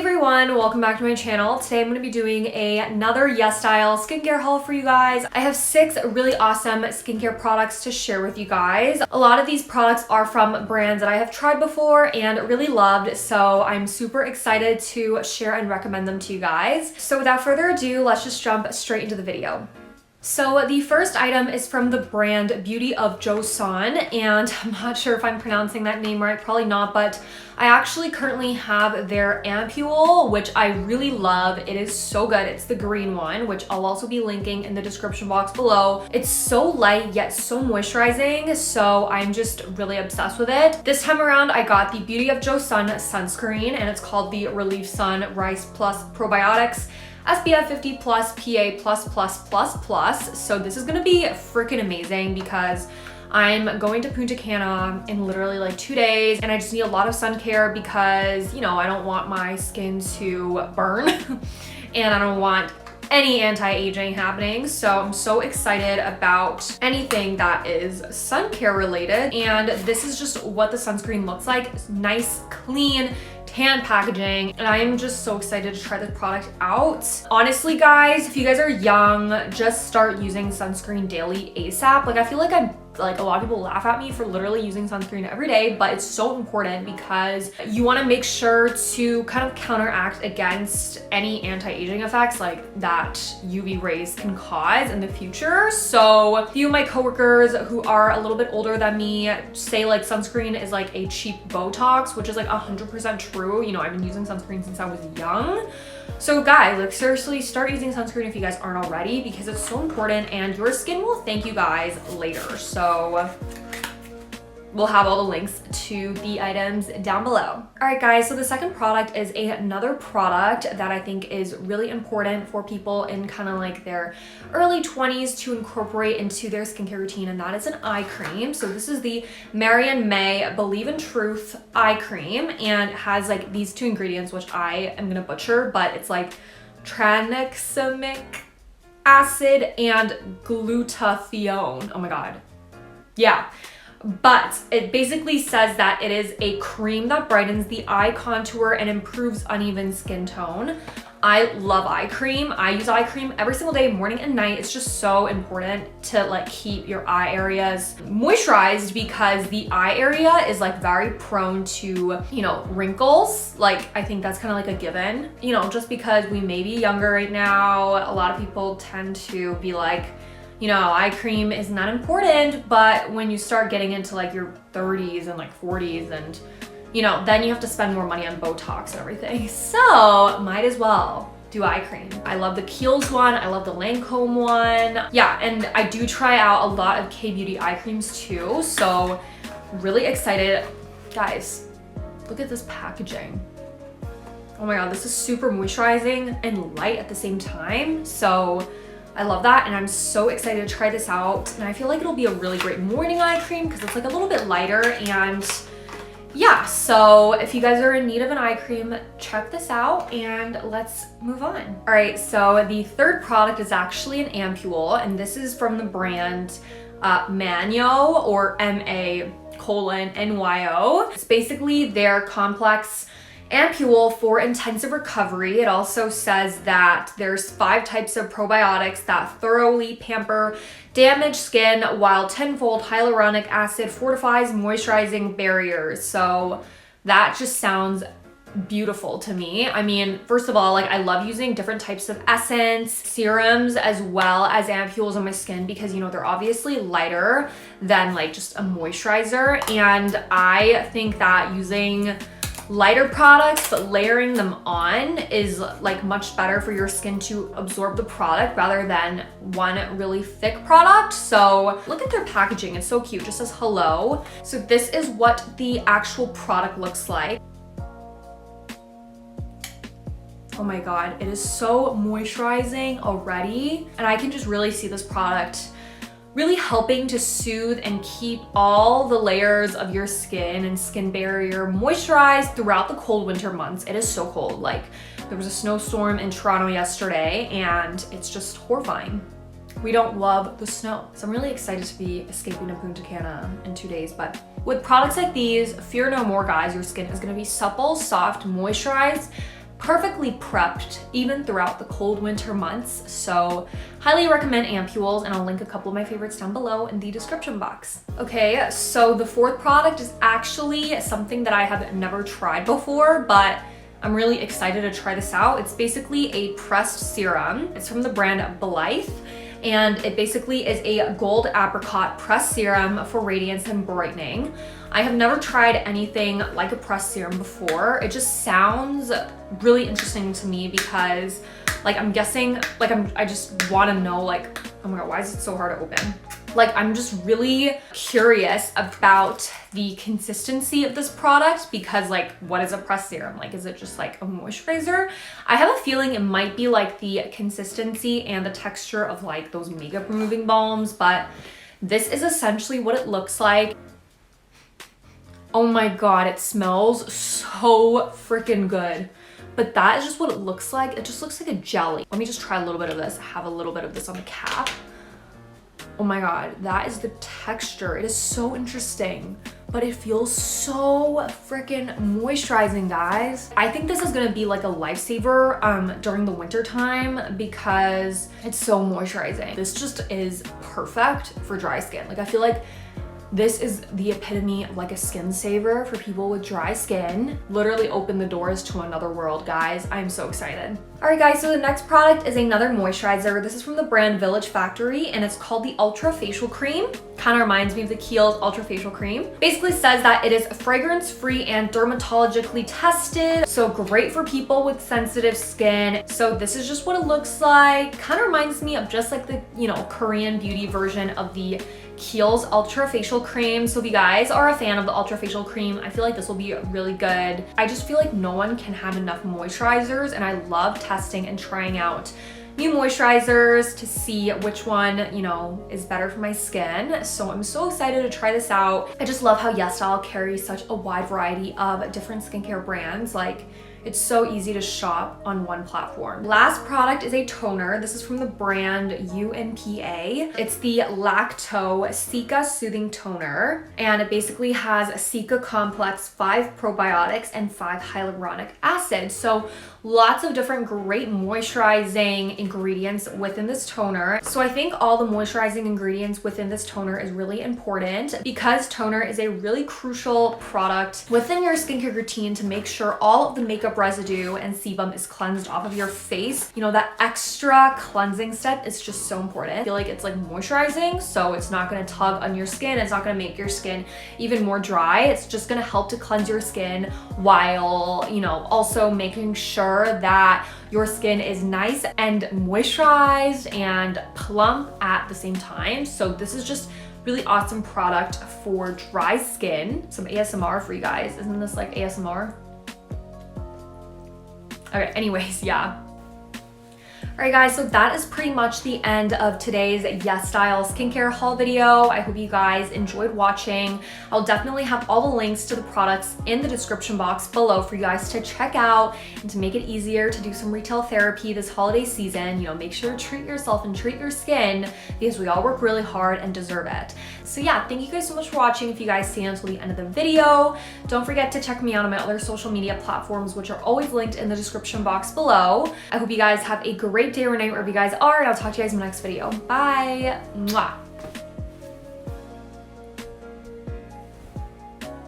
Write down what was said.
everyone, welcome back to my channel. Today I'm going to be doing another Yesstyle skincare haul for you guys. I have 6 really awesome skincare products to share with you guys. A lot of these products are from brands that I have tried before and really loved, so I'm super excited to share and recommend them to you guys. So without further ado, let's just jump straight into the video. So the first item is from the brand Beauty of Josun, and I'm not sure if I'm pronouncing that name right, probably not, but I actually currently have their ampule, which I really love. It is so good. It's the green one, which I'll also be linking in the description box below. It's so light yet so moisturizing, so I'm just really obsessed with it. This time around, I got the Beauty of Josun sunscreen, and it's called the Relief Sun Rice Plus Probiotics SPF 50 plus PA+++++. So this is gonna be freaking amazing because I'm going to Punta Cana in literally like 2 days, and I just need a lot of sun care because, you know, I don't want my skin to burn and I don't want any anti-aging happening. So I'm so excited about anything that is sun care related. And this is just what the sunscreen looks like. It's nice, clean, tan packaging, and I am just so excited to try this product out. Honestly, guys, if you guys are young, just start using sunscreen daily ASAP. Like, I feel like a lot of people laugh at me for literally using sunscreen every day, but it's so important because you want to make sure to kind of counteract against any anti-aging effects like that UV rays can cause in the future. So a few of my coworkers who are a little bit older than me say like sunscreen is like a cheap Botox, which is like 100% true. You know, I've been using sunscreen since I was young. So guys, like seriously, start using sunscreen if you guys aren't already because it's so important and your skin will thank you guys later. So we'll have all the links to the items down below. All right, guys, so the second product is another product that I think is really important for people in kind of like their early 20s to incorporate into their skincare routine, and that is an eye cream. So this is the Marion May Believe in Truth eye cream, and it has like these 2 ingredients, which I am gonna butcher, but it's like tranexamic acid and glutathione. Oh my God. Yeah. But it basically says that it is a cream that brightens the eye contour and improves uneven skin tone. I love eye cream. I use eye cream every single day, morning and night. It's just so important to like keep your eye areas moisturized because the eye area is like very prone to, you know, wrinkles. Like, I think that's kind of like a given, you know, just because we may be younger right now. A lot of people tend to be like, you know, eye cream isn't that important, but when you start getting into like your 30s and like 40s and, you know, then you have to spend more money on Botox and everything. So might as well do eye cream. I love the Kiehl's one. I love the Lancome one. Yeah, and I do try out a lot of K-Beauty eye creams too. So really excited. Guys, look at this packaging. Oh my God, this is super moisturizing and light at the same time. So I love that, and I'm so excited to try this out. And I feel like it'll be a really great morning eye cream because it's like a little bit lighter. And yeah, so if you guys are in need of an eye cream, check this out and let's move on. All right, so the third product is actually an ampule, and this is from the brand Manyo, or MA:NYO. It's basically their complex ampule for intensive recovery. It also says that there's 5 types of probiotics that thoroughly pamper damaged skin while tenfold hyaluronic acid fortifies moisturizing barriers. So that just sounds beautiful to me. I mean, first of all, like I love using different types of essence, serums, as well as ampules on my skin because, you know, they're obviously lighter than like just a moisturizer. And I think that using lighter products but layering them on is like much better for your skin to absorb the product rather than one really thick product. So look at their packaging, it's so cute, it just says hello. So this is what the actual product looks like. Oh my God, it is so moisturizing already, and I can just really see this product really helping to soothe and keep all the layers of your skin and skin barrier moisturized throughout the cold winter months. It is so cold. Like, there was a snowstorm in Toronto yesterday and it's just horrifying. We don't love the snow. So I'm really excited to be escaping to Punta Cana in 2 days. But with products like these, fear no more, guys. Your skin is gonna be supple, soft, moisturized, perfectly prepped even throughout the cold winter months. So highly recommend ampules, and I'll link a couple of my favorites down below in the description box. Okay, so the fourth product is actually something that I have never tried before, but I'm really excited to try this out. It's basically a pressed serum. It's from the brand Blythe, and it basically is a gold apricot pressed serum for radiance and brightening. I have never tried anything like a pressed serum before. It just sounds really interesting to me because like I'm guessing, like I just want to know, like, oh my god, why is it so hard to open? Like, I'm just really curious about the consistency of this product because, like, what is a pressed serum? Like, is it just like a moisturizer? I have a feeling it might be like the consistency and the texture of like those makeup removing balms, but this is essentially what it looks like. Oh my god, it smells so freaking good. But that is just what it looks like. It just looks like a jelly. Let me just try a little bit of this. I have a little bit of this on the cap. Oh my god, that is the texture. It is so interesting, but it feels so freaking moisturizing, guys. I think this is gonna be like a lifesaver during the winter time because it's so moisturizing. This just is perfect for dry skin. Like, I feel like this is the epitome of like a skin saver for people with dry skin. Literally open the doors to another world, guys. I'm so excited. All right, guys, so the next product is another moisturizer. This is from the brand Village Factory, and it's called the Ultra Facial Cream. Kind of reminds me of the Kiehl's Ultra Facial Cream. Basically says that it is fragrance-free and dermatologically tested, so great for people with sensitive skin. So this is just what it looks like. Kind of reminds me of just like the, you know, Korean beauty version of the Kiehl's Ultra Facial Cream. So if you guys are a fan of the Ultra Facial Cream, I feel like this will be really good. I just feel like no one can have enough moisturizers, and I love testing and trying out new moisturizers to see which one, you know, is better for my skin. So I'm so excited to try this out. I just love how Yesstyle carries such a wide variety of different skincare brands. Like, it's so easy to shop on one platform. Last product is a toner. This is from the brand UNPA. It's the Lacto Cica Soothing Toner, and it basically has a Cica Complex, 5 probiotics, and 5 hyaluronic acid. So lots of different great moisturizing ingredients within this toner. So I think all the moisturizing ingredients within this toner is really important because toner is a really crucial product within your skincare routine to make sure all of the makeup residue and sebum is cleansed off of your face. You know, that extra cleansing step is just so important. I feel like it's like moisturizing, so it's not gonna tug on your skin. It's not gonna make your skin even more dry. It's just gonna help to cleanse your skin while, you know, also making sure that your skin is nice and moisturized and plump at the same time. So this is just really awesome product for dry skin. Some ASMR for you guys. Isn't this like ASMR? Okay, anyways, yeah. All right, guys, so that is pretty much the end of today's Yesstyle skincare haul video. I hope you guys enjoyed watching. I'll definitely have all the links to the products in the description box below for you guys to check out and to make it easier to do some retail therapy this holiday season. You know, make sure to treat yourself and treat your skin because we all work really hard and deserve it. So yeah, thank you guys so much for watching. If you guys stay until the end of the video, don't forget to check me out on my other social media platforms, which are always linked in the description box below. I hope you guys have a great day or night wherever you guys are, and I'll talk to you guys in the next video. Bye. Mwah.